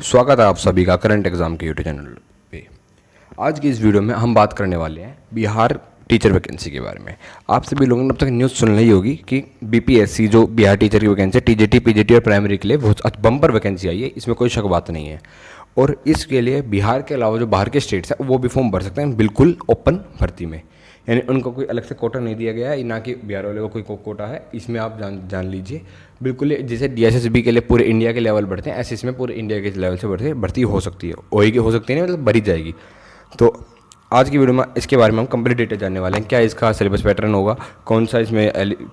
स्वागत है आप सभी का करंट एग्जाम के यूट्यूब चैनल पे। आज की इस वीडियो में हम बात करने वाले हैं बिहार टीचर वैकेंसी के बारे में। आप सभी लोगों ने अब तक न्यूज़ सुन ली होगी कि बीपीएससी जो बिहार टीचर की वैकेंसी है, टीजीटी पीजीटी और प्राइमरी के लिए बहुत बम्पर वैकेंसी आई है, इसमें कोई शक बात नहीं है। और इसके लिए बिहार के अलावा जो बाहर के स्टेट्स हैं वो भी फॉर्म भर सकते हैं, बिल्कुल ओपन भर्ती में। यानी उनको कोई अलग से कोटा नहीं दिया गया है, ना कि बिहार वाले को कोई कोटा है। इसमें आप जान लीजिए, बिल्कुल जैसे डीएसएसबी के लिए पूरे इंडिया के लेवल बढ़ते हैं, ऐसे इसमें पूरे इंडिया के लेवल से भर्ती हो सकती है, होएगी, हो सकती है नहीं मतलब भरी जाएगी। तो आज की वीडियो में इसके बारे में हम कंप्लीट डिटेल जानने वाले हैं। क्या इसका सिलेबस पैटर्न होगा, कौन सा इसमें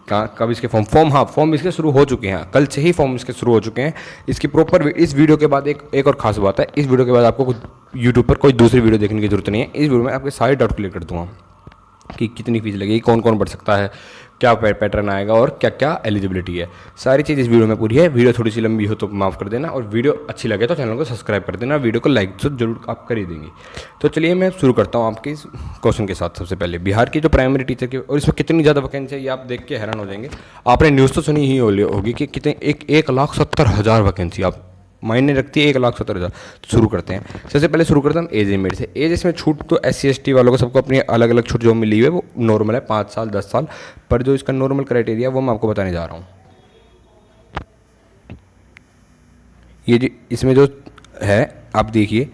कब इसके फॉर्म इसके शुरू हो चुके हैं, कल से ही फॉर्म इसके शुरू हो चुके हैं। इसकी प्रॉपर इस वीडियो के बाद एक और खास बात है, इस वीडियो के बाद आपको यूट्यूब पर कोई दूसरी वीडियो देखने की जरूरत नहीं है। इस वीडियो में आपके सारे डाउट क्लियर कर दूंगा कि कितनी फीस लगेगी, कौन कौन बढ़ सकता है, क्या पैटर्न आएगा और क्या क्या एलिजिबिलिटी है। सारी चीज़ इस वीडियो में पूरी है। वीडियो थोड़ी सी लंबी हो तो माफ़ कर देना, और वीडियो अच्छी लगे तो चैनल को सब्सक्राइब कर देना, वीडियो को लाइक तो जरूर आप कर ही देंगे। तो चलिए मैं शुरू करता हूँ आपके इस क्वेश्चन के साथ। सबसे पहले बिहार की जो प्राइमरी टीचर की, और इसमें कितनी ज़्यादा वैकेंसी है ये आप देख के हैरान हो जाएंगे। आपने न्यूज़ तो सुनी ही होगी कि कितने 1,70,000 वैकेंसी आप मायने रखती है, 1,70,000। शुरू करते हैं, सबसे पहले शुरू करते हैं हम एज लिमिट से। एज इसमें छूट तो SC ST वालों को सबको अपनी अलग अलग छूट जो मिली हुई है वो नॉर्मल है, 5 साल 10 साल। पर जो इसका नॉर्मल क्राइटेरिया वो मैं आपको बताने जा रहा हूँ। ये जो इसमें जो है आप देखिए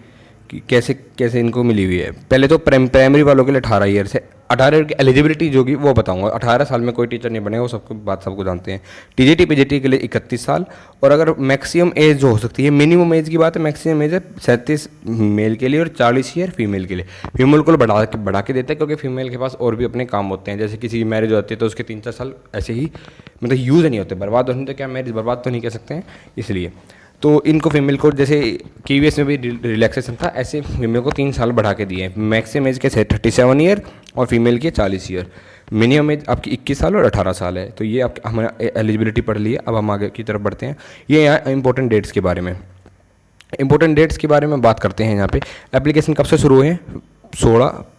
कि कैसे कैसे इनको मिली हुई है। पहले तो प्राइमरी वालों के लिए 18 ईयर से 18 ईयर की एलिजिबिलिटी जो कि वो बताऊंगा। 18 साल में कोई टीचर नहीं बनेगा, वो सबको जानते हैं। टीजीटी पीजीटी के लिए 31 साल। और अगर मैक्सिमम एज जो हो सकती है, मिनिमम एज की बात है, मैक्सिमम एज है 37 मेल के लिए और 40 ईयर फीमेल के लिए। फीमेल को बढ़ा के देते हैं क्योंकि फीमेल के पास और भी अपने काम होते हैं। जैसे किसी की मैरिज होती है तो उसके 3-4 साल ऐसे ही मतलब यूज़ नहीं होते, बर्बाद होने तो क्या मैरिज बर्बाद तो नहीं कह सकते हैं, इसलिए तो इनको फीमेल को जैसे KVS में भी रिलैक्सेशन था, ऐसे फीमेल को 3 साल बढ़ा के दिए हैं। मैक्सिमम एज के 37 ईयर और फीमेल के 40 ईयर। मिनिमम एज आपकी 21 साल और 18 साल है। तो ये आप हमारा एलिजिबिलिटी पढ़ लिए। अब हम आगे की तरफ बढ़ते हैं। ये यहाँ इंपॉर्टेंट डेट्स के बारे में, बात करते हैं। यहाँ पे एप्लीकेशन कब से शुरू हुए हैं?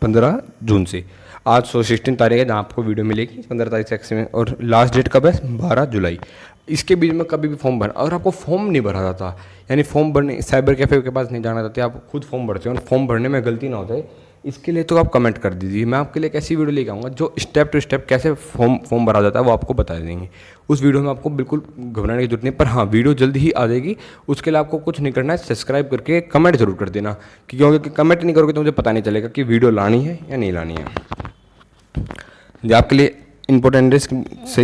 15 जून से। आज 16 तारीख है जहाँ आपको वीडियो मिलेगी, 15 तारीख से एक्स। और लास्ट डेट कब है? 12 जुलाई। इसके बीच में कभी भी फॉर्म भरना, अगर आपको फॉर्म नहीं भरा जाता, यानी फॉर्म भरने साइबर कैफे के पास नहीं जाना चाहते, आप खुद फॉर्म भरते हो और फॉर्म भरने में गलती ना हो जाए, इसके लिए तो आप कमेंट कर दीजिए। मैं आपके लिए एक ऐसी वीडियो लेके आऊँगा जो स्टेप टू स्टेप कैसे फॉर्म भरा जाता है वो आपको बता देंगे। उस वीडियो में आपको बिल्कुल घबराने की जरूरत नहीं। पर हाँ, वीडियो जल्दी ही आ जाएगी। उसके लिए आपको कुछ नहीं करना है, सब्सक्राइब करके कमेंट जरूर कर देना, क्योंकि कमेंट नहीं करोगे तो मुझे पता नहीं चलेगा कि वीडियो लानी है या नहीं लानी है। जो आपके लिए इंपॉर्टेंट रिस्क से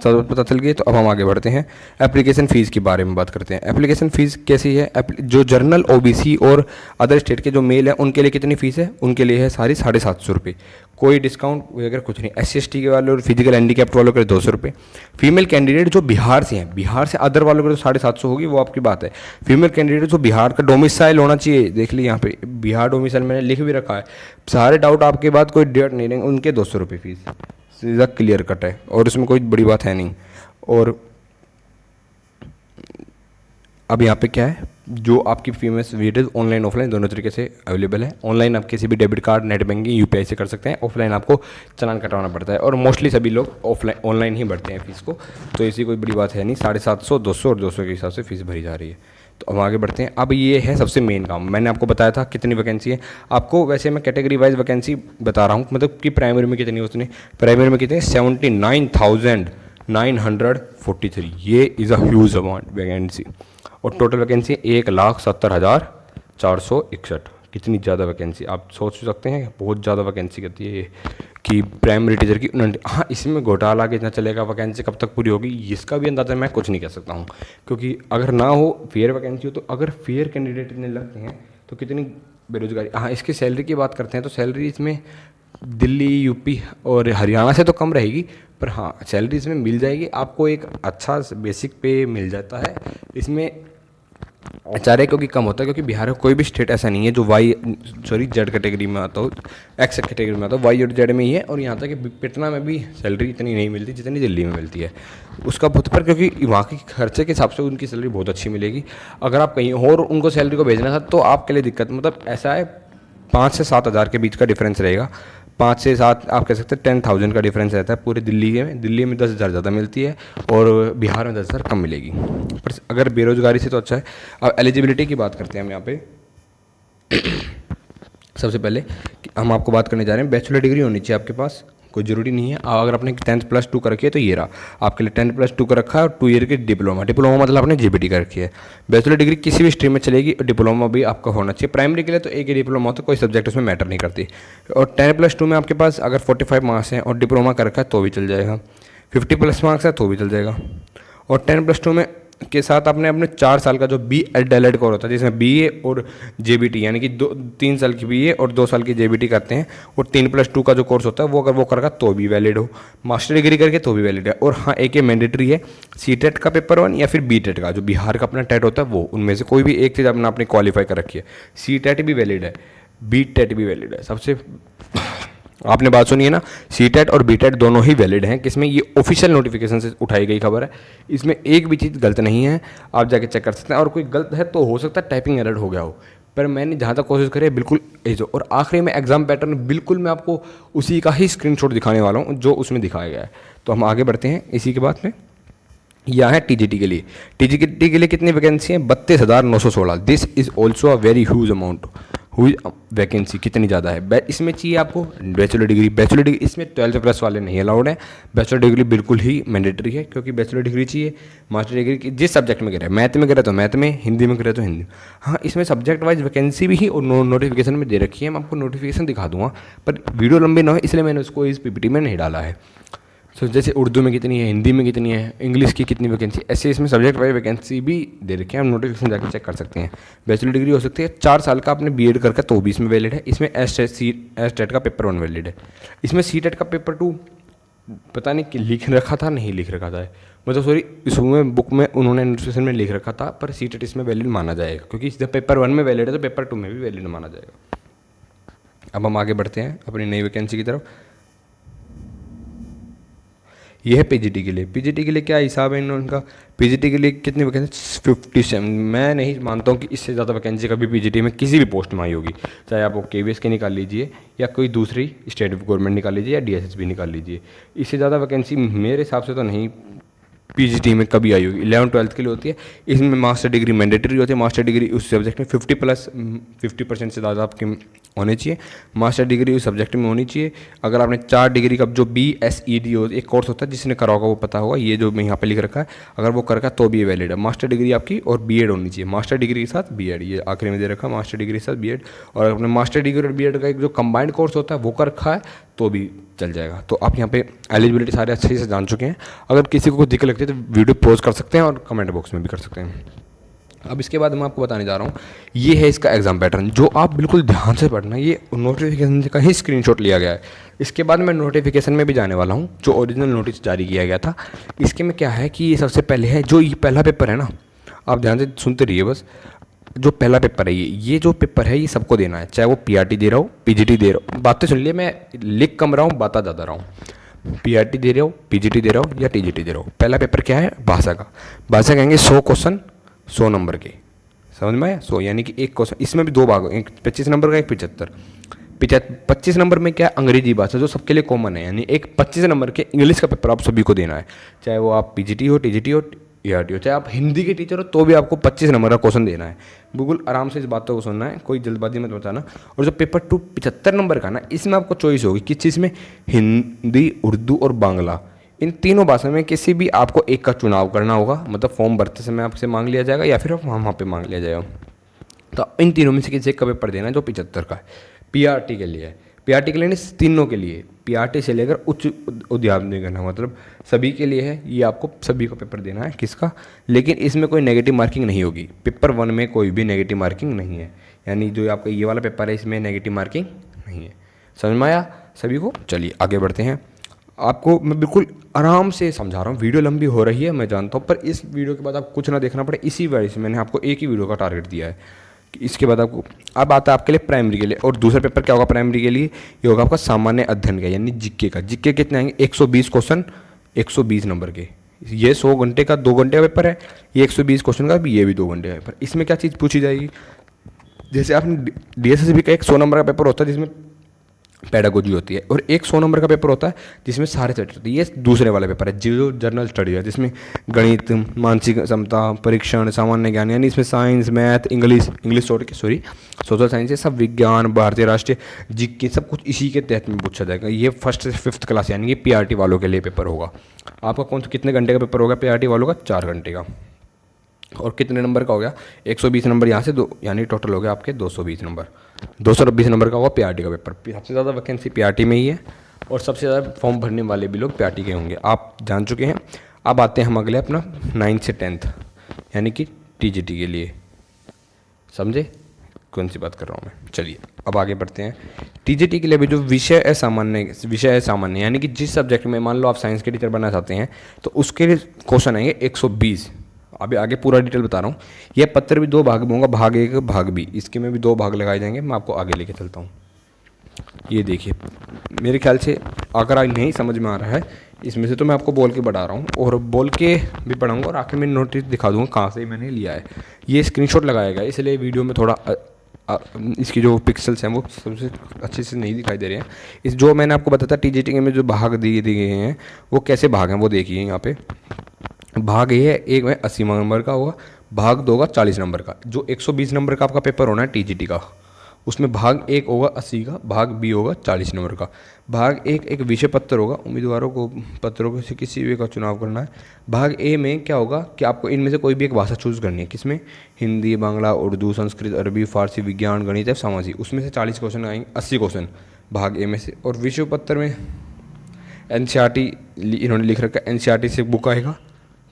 पता चल गई। तो अब हम आगे बढ़ते हैं, एप्लीकेशन फ़ीस के बारे में बात करते हैं। एप्लीकेशन फ़ीस कैसी है? जो जनरल OBC और अदर स्टेट के जो मेल हैं उनके लिए कितनी फ़ीस है? उनके लिए है सारी 750 रुपये। कोई डिस्काउंट वगैरह कुछ नहीं। SC ST के वाले और फिजिकल हैंडीकैप्ड वालों के लिए 200 रुपये। फीमेल कैंडिडेट जो बिहार से हैं, बिहार से अदर वालों के लिए 750 होगी, वो आपकी बात है। फीमेल कैंडिडेट जो बिहार का डोमिसाइल होना चाहिए, देख ली यहाँ पे बिहार डोमिसाइल मैंने लिख भी रखा है। सारे डाउट आपके बाद कोई डेट नहीं रहेंगे, उनके 200 रुपये फीस सीधा क्लियर कट है, और इसमें कोई बड़ी बात है नहीं। और अब यहाँ पे क्या है, जो आपकी फीमेस वेटेज ऑनलाइन ऑफलाइन दोनों तरीके से अवेलेबल है। ऑनलाइन आप किसी भी debit card, net banking, UPI से कर सकते हैं। ऑफलाइन आपको चालान कटवाना पड़ता है, और मोस्टली सभी लोग ऑनलाइन ही भरते हैं फीस को। तो ऐसी कोई बड़ी बात है नहीं। 750, 200 और 200 के हिसाब से फीस भरी जा रही है। तो हम आगे बढ़ते हैं। अब ये है सबसे मेन काम, मैंने आपको बताया था कितनी वैकेंसी है। आपको वैसे मैं कैटेगरी वाइज वैकेंसी बता रहा हूँ, मतलब कि प्राइमरी में कितनी होती है। प्राइमरी में कितने? 79,943। ये is a huge amount vacancy. और टोटल वैकेंसी 1,70,461। कितनी ज़्यादा वैकेंसी, आप सोच सकते हैं, बहुत ज़्यादा वैकेंसी करती है ये कि प्राइमरी टीचर की। हाँ, इसमें घोटाला कितना चलेगा, वैकेंसी कब तक पूरी होगी, इसका भी अंदाज़ा मैं कुछ नहीं कह सकता हूँ, क्योंकि अगर ना हो फेयर वैकेंसी हो तो, अगर फेयर कैंडिडेट इतने लगते हैं तो कितनी बेरोजगारी। हाँ, इसकी सैलरी की बात करते हैं तो सैलरी इसमें दिल्ली, UP और हरियाणा से तो कम रहेगी, पर हाँ सैलरी इसमें मिल जाएगी आपको। एक अच्छा बेसिक पे मिल जाता है इसमें। HRA क्योंकि कम होता है, क्योंकि बिहार का कोई भी स्टेट ऐसा नहीं है जो Z कैटेगरी में आता हो, X कैटेगरी में आता हो, Y और Z में ही है। और यहाँ तक कि पटना में भी सैलरी इतनी नहीं मिलती जितनी दिल्ली में मिलती है। उसका बहुत पर, क्योंकि वहाँ के खर्चे के हिसाब से उनकी सैलरी बहुत अच्छी मिलेगी। अगर आप कहीं और उनको सैलरी को भेजना था तो आपके लिए दिक्कत, मतलब ऐसा है 5 से 7 हज़ार के बीच का डिफरेंस रहेगा। 5 से 7 आप कह सकते हैं 10,000 का डिफरेंस रहता है पूरे दिल्ली में 10,000 ज़्यादा मिलती है और बिहार में 10,000 कम मिलेगी। पर अगर बेरोजगारी से तो अच्छा है। अब एलिजिबिलिटी की बात करते हैं हम यहाँ पे। सबसे पहले हम आपको बात करने जा रहे हैं, बैचलर डिग्री होनी चाहिए आपके पास, कोई ज़रूरी नहीं है। अगर आपने 10th+2 कर रखी है तो ये रहा आपके लिए 10th+2 कर रखा है और 2 ईयर की डिप्लोमा मतलब आपने जीबीटी कर रखी है। बैचलर डिग्री किसी भी स्ट्रीम में चलेगी और डिप्लोमा भी आपका होना चाहिए। प्राइमरी के लिए तो एक ही डिप्लोमा होता है, कोई सब्जेक्ट उसमें मैटर नहीं करती। और 10th+2 में आपके पास अगर 45 मार्क्स हैं और डिप्लोमा कर रखा है तो भी चल जाएगा, 50+ मार्क्स है तो भी चल जाएगा। और 10th+2 में के साथ आपने अपने 4 साल का जो BEd कोर्स होता है जिसमें BA और JBT यानी कि 3 साल की BA और 2 साल की JBT करते हैं, और 3+2 का जो कोर्स होता है वो अगर वो करेगा तो भी वैलिड हो, मास्टर डिग्री करके तो भी वैलिड है। और हाँ, एक ये मैंडेटरी है, CTET का पेपर 1 या फिर BTET का जो बिहार का अपना टेट होता है वो, उनमें से कोई भी एक चीज़ अपनी क्वालिफाई कर रखी है। CTET भी वैलिड है, BTET भी वैलिड है। सबसे आपने बात सुनी है ना, CTET और BTET दोनों ही वैलिड हैं। किसमें? ये ऑफिशियल नोटिफिकेशन से उठाई गई खबर है, इसमें एक भी चीज़ गलत नहीं है, आप जाके चेक कर सकते हैं। और कोई गलत है तो हो सकता है टाइपिंग एरर हो गया हो, पर मैंने जहाँ तक कोशिश करी है बिल्कुल जो। और आखिरी में एग्जाम पैटर्न बिल्कुल मैं आपको उसी का ही स्क्रीनशॉट दिखाने वाला हूँ जो उसमें दिखाया गया है। तो हम आगे बढ़ते हैं इसी के बाद में। यह है TGT के लिए। TGT के लिए कितनी वैकेंसी है? 32,916। This is also a very huge amount. हुई वैकेंसी कितनी ज़्यादा है? इसमें चाहिए आपको बैचलर डिग्री इसमें 12+ वाले नहीं अलाउड है। बैचलर डिग्री बिल्कुल ही मैंडेटरी है, क्योंकि बैचलर डिग्री चाहिए। मास्टर डिग्री की जिस सब्जेक्ट में करे, मैथ में करे तो मैथ में, हिंदी में करे तो हिंदी। हाँ, इसमें सब्जेक्ट वाइज वैकेंसी भी ही और नोटिफिकेशन में दे रखी है। मैं आपको नोटिफिकेशन दिखा दूंगा, पर वीडियो लंबी ना हो इसलिए मैंने उसको इस PPT में नहीं डाला है। सो जैसे उर्दू में कितनी है, हिंदी में कितनी है, इंग्लिश की कितनी वैकेंसी, ऐसे इसमें सब्जेक्ट वाइज वैकेंसी भी दे रखे हैं। हम नोटिफिकेशन जाकर चेक कर सकते हैं। बैचलर डिग्री हो सकती है 4 साल का, आपने BEd करके तो भी इसमें वैलिड है। इसमें एस टेट का पेपर 1 वैलिड है। इसमें CTET का पेपर 2 पता नहीं कि लिख रखा था, नहीं लिख रखा था, मतलब सॉरी, इसमें बुक में उन्होंने नोटिफिकेशन में लिख रखा था, पर CTET इसमें वैलिड माना जाएगा, क्योंकि जब पेपर 1 में वैलिड है तो पेपर 2 में भी वैलिड माना जाएगा। अब हम आगे बढ़ते हैं अपनी नई वैकेंसी की तरफ। ये है PGT के लिए। PGT के लिए क्या हिसाब है इनका? PGT के लिए कितनी वैकेंसी? 57। मैं नहीं मानता हूँ कि इससे ज़्यादा वैकेंसी कभी PGT में किसी भी पोस्ट में आई होगी, चाहे आप वो KVS के निकाल लीजिए या कोई दूसरी स्टेट गवर्नमेंट निकाल लीजिए या DSSB निकाल लीजिए। इससे ज़्यादा वैकेंसी मेरे हिसाब से तो नहीं PGT में कभी आई होगी। 11th-12th के लिए होती है। इसमें मास्टर डिग्री मैंडेटरी होती है। मास्टर डिग्री उस सब्जेक्ट में 50% से ज़्यादा आपकी होनी चाहिए। मास्टर डिग्री उस सब्जेक्ट में होनी चाहिए। अगर आपने 4 डिग्री का जो BSED हो एक कोर्स होता है, जिसने करा होगा वो पता होगा, ये जो मैं यहाँ पे लिख रखा है, अगर वो कर रखा तो भी ये वैलिड है। मास्टर डिग्री आपकी और BEd होनी चाहिए। मास्टर डिग्री के साथ BEd, ये आखिरी में दे रखा है, मास्टर डिग्री के साथ BEd। और अपने मास्टर डिग्री और BEd का एक जो कंबाइंड कोर्स होता है वो कर रखा है तो भी चल जाएगा। तो आप यहाँ पे एलिजिबिलिटी सारे अच्छे से जान चुके हैं। अगर किसी को कोई दिक्कत लगती है तो वीडियो पॉज कर सकते हैं और कमेंट बॉक्स में भी कर सकते हैं। अब इसके बाद मैं आपको बताने जा रहा हूँ, ये है इसका एग्जाम पैटर्न, जो आप बिल्कुल ध्यान से पढ़ना। ये नोटिफिकेशन का ही स्क्रीनशॉट लिया गया है। इसके बाद मैं नोटिफिकेशन में भी जाने वाला हूँ, जो ओरिजिनल नोटिस जारी किया गया था। इसके में क्या है कि ये सबसे पहले है जो ये पहला पेपर है ना, आप ध्यान से सुनते रहिए बस। जो पहला पेपर है ये जो पेपर है ये सबको देना है, चाहे वो PRT दे रहा हो, PGT दे रहा हो। बातें सुन लिए, मैं लिख कम रहा हूँ, बाता ज़्यादा रहा हूँ। PRT दे रहे हो, PGT दे रहे हो या TGT दे रहे हो। पहला पेपर क्या है? भाषा का। भाषा कहेंगे 100 क्वेश्चन 100 नंबर के, समझ में आया? 100 यानी कि एक क्वेश्चन, इसमें भी 2 भाग, एक 25 नंबर का, एक 75। 25 नंबर में क्या है? अंग्रेजी भाषा, जो सबके लिए कॉमन है। यानी एक 25 नंबर के इंग्लिश का पेपर आप सभी को देना है, चाहे वो आप PGT हो, TGT हो, ERT हो, चाहे आप हिंदी के टीचर हो तो भी आपको 25 नंबर का क्वेश्चन देना है। बिल्कुल आराम से इस बातों को सुनना है, कोई जल्दबाजी मत बताना। और जो पेपर 2 75 नंबर का ना, इसमें आपको चॉइस होगी किस चीज़ में? हिंदी, उर्दू और बांग्ला। इन तीनों भाषा में किसी भी आपको एक का चुनाव करना होगा, मतलब फॉर्म भरते समय आपसे मांग लिया जाएगा या फिर वहाँ पे मांग लिया जाएगा। तो इन तीनों में से किसी एक का पेपर देना है जो 75 का है। PRT के लिए है। PRT के लिए नहीं, तीनों के लिए। PRT से लेकर उच्च अध्यापन करना, मतलब सभी के लिए है। ये आपको सभी को पेपर देना है। किसका? लेकिन इसमें कोई नेगेटिव मार्किंग नहीं होगी। पेपर 1 में कोई भी नेगेटिव मार्किंग नहीं है, यानी जो आपका ये वाला पेपर है इसमें नेगेटिव मार्किंग नहीं है। समझ में आया सभी को? चलिए आगे बढ़ते हैं। आपको मैं बिल्कुल आराम से समझा रहा हूँ। वीडियो लंबी हो रही है मैं जानता हूँ, पर इस वीडियो के बाद आप कुछ ना देखना पड़े, इसी वजह से मैंने आपको एक ही वीडियो का टारगेट दिया है कि इसके बाद आपको। अब आता है आपके लिए प्राइमरी के लिए। और दूसरा पेपर क्या होगा प्राइमरी के लिए? ये होगा आपका सामान्य अध्ययन का, यानी GK का। GK कितने आएंगे? 120 क्वेश्चन 120 नंबर के। ये 100 घंटे का 2 घंटे का पेपर है, ये 120 क्वेश्चन का भी, ये भी 2 घंटे का पेपर। इसमें क्या चीज़ पूछी जाएगी? जैसे आपने DSSB का एक 100 नंबर का पेपर होता है जिसमें पेडागोजी होती है। और एक 100 नंबर का पेपर होता है जिसमें सारे सब्जेक्ट होते हैं। ये दूसरे वाला पेपर है जो जनरल स्टडी है, जिसमें गणित, मानसिक क्षमता, परीक्षण, सामान्य ज्ञान, यानी इसमें science, math, English sorry social science, ये सब विज्ञान, भारतीय राष्ट्रीय जीके सब कुछ इसी के तहत में पूछा जाएगा। ये फर्स्ट से 5th क्लास यानी कि पीआरटी वालों के लिए पेपर होगा। आपका कौन सा कितने घंटे का पेपर होगा पीआरटी वालों का? 4 घंटे का। और कितने नंबर का हो गया? 120 नंबर यहाँ से दो, यानी टोटल हो गया आपके 220 नंबर। 220 नंबर का होगा पीआरटी का पेपर। सबसे ज़्यादा वैकेंसी पीआरटी में ही है और सबसे ज़्यादा फॉर्म भरने वाले भी लोग पीआरटी के होंगे, आप जान चुके हैं। अब आते हैं हम अगले अपना 9th से 10th यानी कि टीजीटी के लिए। समझे कौन सी बात कर रहा हूँ मैं? चलिए अब आगे बढ़ते हैं। टीजीटी के लिए भी जो विषय है सामान्य यानी कि जिस सब्जेक्ट में मान लो आप साइंस के टीचर बनना चाहते हैं तो उसके लिए क्वेश्चन आएंगे 120। अभी आगे पूरा डिटेल बता रहा हूँ। यह पत्र भी 2 भाग में होगा, भाग 1 भाग बी। इसके में भी 2 भाग लगाए जाएंगे। मैं आपको आगे लेके चलता हूँ। ये देखिए, मेरे ख्याल से अगर आज नहीं समझ में आ रहा है इसमें से तो मैं आपको बोल के बढ़ा रहा हूँ और बोल के भी पढ़ाऊँगा और आखिर में नोटिस दिखा दूँगा कहाँ से मैंने लिया है। ये स्क्रीनशॉट लगाया गया इसलिए वीडियो में थोड़ा इसकी जो पिक्सल्स हैं वो सबसे अच्छे से नहीं दिखाई दे रहे हैं। इस जो मैंने आपको बताया था टीजीटी में जो भाग दिए गए हैं वो कैसे भाग हैं वो देखिए यहाँ पे। भाग ए है, एक में 80 नंबर का होगा, भाग 2 का 40 नंबर का। जो 120 नंबर का आपका पेपर होना है टीजीटी का, उसमें भाग 1 होगा 80 का, भाग बी होगा 40 नंबर का। भाग एक विषय पत्र होगा, उम्मीदवारों को पत्रों से किसी भी का चुनाव करना है। भाग ए में क्या होगा कि आपको इनमें से कोई भी एक भाषा चूज़ करनी है। किसमें? हिंदी, बांग्ला, उर्दू, संस्कृत, अरबी, फारसी, विज्ञान, गणित या सामाजिक। उसमें से 40 क्वेश्चन आएंगे, 80 क्वेश्चन भाग ए में से। और विषय पत्र में एनसीईआरटी इन्होंने लिख रखा है, एनसीईआरटी से बुक आएगा,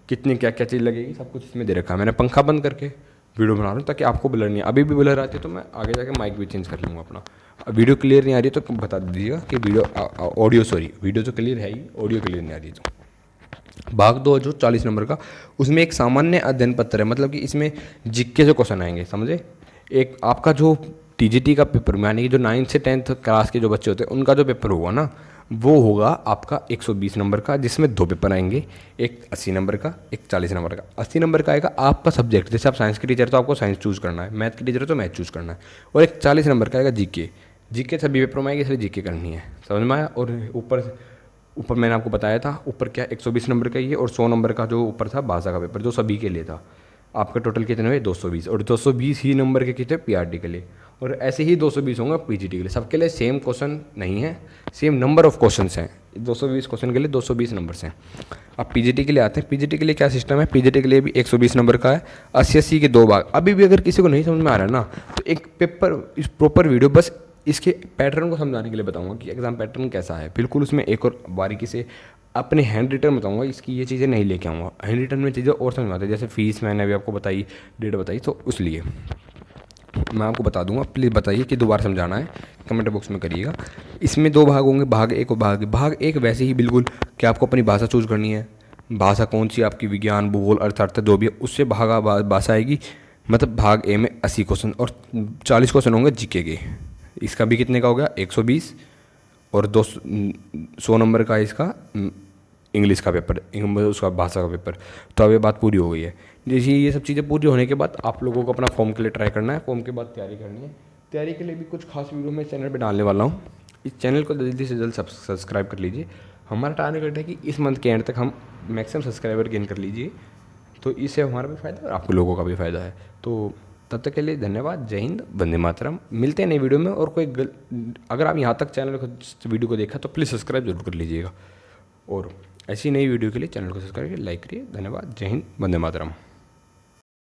कितनी क्या क्या चीज़ लगेगी सब कुछ इसमें दे रखा है। मैंने पंखा बंद करके वीडियो बना रहा हूँ ताकि आपको ब्लर नहीं, अभी भी ब्लर आती है तो मैं आगे जाके माइक भी चेंज कर लूँगा अपना। वीडियो क्लियर नहीं आ रही है तो बता दीजिएगा कि वीडियो तो क्लियर है ही, ऑडियो क्लियर नहीं आ रही है तो। भाग 2 जो 40 नंबर का, उसमें एक सामान्य अध्ययन पत्र है, मतलब कि इसमें जीके से क्वेश्चन आएंगे। समझे? एक आपका जो टीजीटी का पेपर में यानी कि जो 9th से 10th क्लास के जो बच्चे होते हैं उनका जो पेपर होगा ना वो होगा आपका 120 नंबर का, जिसमें 2 पेपर आएंगे, एक 80 नंबर का, एक 40 नंबर का। 80 नंबर का आएगा आपका सब्जेक्ट, जैसे आप साइंस के टीचर तो आपको साइंस चूज़ करना है, मैथ के टीचर तो मैथ चूज़ करना है। और एक 40 नंबर का आएगा जीके सभी पेपरों में आएगी, इसलिए जीके करनी है। समझ में आया? और ऊपर मैंने आपको बताया था ऊपर क्या 120 नंबर का ही है और 100 नंबर का जो ऊपर था भाषा का पेपर जो सभी के लिए था। आपका टोटल कितने हुए? 220। और 220 ही नंबर के कितने पीआरटी के लिए, और ऐसे ही 220 होंगे पीजीटी के लिए। सबके लिए सेम क्वेश्चन नहीं है, सेम नंबर ऑफ क्वेश्चंस हैं। 220 क्वेश्चन के लिए 220 नंबर्स हैं। अब पीजीटी के लिए आते हैं। पीजीटी के लिए क्या सिस्टम है? पीजीटी के लिए भी 120 नंबर का है, 80 के 2 भाग। अभी भी अगर किसी को नहीं समझ में आ रहा है ना तो एक पेपर इस प्रॉपर वीडियो बस इसके पैटर्न को समझाने के लिए बताऊंगा कि एग्जाम पैटर्न कैसा है। बिल्कुल उसमें एक और बारीकी से अपने हैंड रिटन बताऊंगा, इसकी ये चीज़ें नहीं लेके आऊँगा। हैंड रिटन में चीज़ें और समझ में आती है, जैसे फीस मैंने अभी आपको बताई, डेट बताई, तो इसलिए मैं आपको बता दूंगा। प्लीज़ बताइए कि दोबारा समझाना है, कमेंट बॉक्स में करिएगा। इसमें 2 भाग होंगे, भाग 1 और भाग 1 वैसे ही बिल्कुल कि आपको अपनी भाषा चूज़ करनी है। भाषा कौन सी आपकी? विज्ञान, भूगोल, अर्थशास्त्र जो भी है उससे भाषा आएगी। मतलब भाग ए में 80 क्वेश्चन और 40 क्वेश्चन होंगे जीके के। इसका भी कितने का हो गया? 120। और 100 नंबर का इसका इंग्लिश का पेपर, उसका भाषा का पेपर। तो अब ये बात पूरी हो गई है। जैसे ये सब चीज़ें पूरी होने के बाद आप लोगों को अपना फॉर्म के लिए ट्राई करना है, फॉर्म के बाद तैयारी करनी है। तैयारी के लिए भी कुछ खास वीडियो मैं चैनल पे डालने वाला हूँ। इस चैनल को जल्दी से जल्द सब्सक्राइब कर लीजिए। हमारा टारगेट है कि इस मंथ के एंड तक हम मैक्सिमम सब्सक्राइबर गेन कर लीजिए, तो इससे हमारा भी फ़ायदा है और आप लोगों का भी फ़ायदा है। तो तब तक के लिए धन्यवाद। जय हिंद, वंदे मातरम। मिलते हैं नई वीडियो में। और अगर आप यहाँ तक चैनल को वीडियो को देखा तो प्लीज़ सब्सक्राइब जरूर कर लीजिएगा। और ऐसी नई वीडियो के लिए चैनल को सब्सक्राइब करिए, लाइक करिए। धन्यवाद। जय हिंद, वंदे मातरम।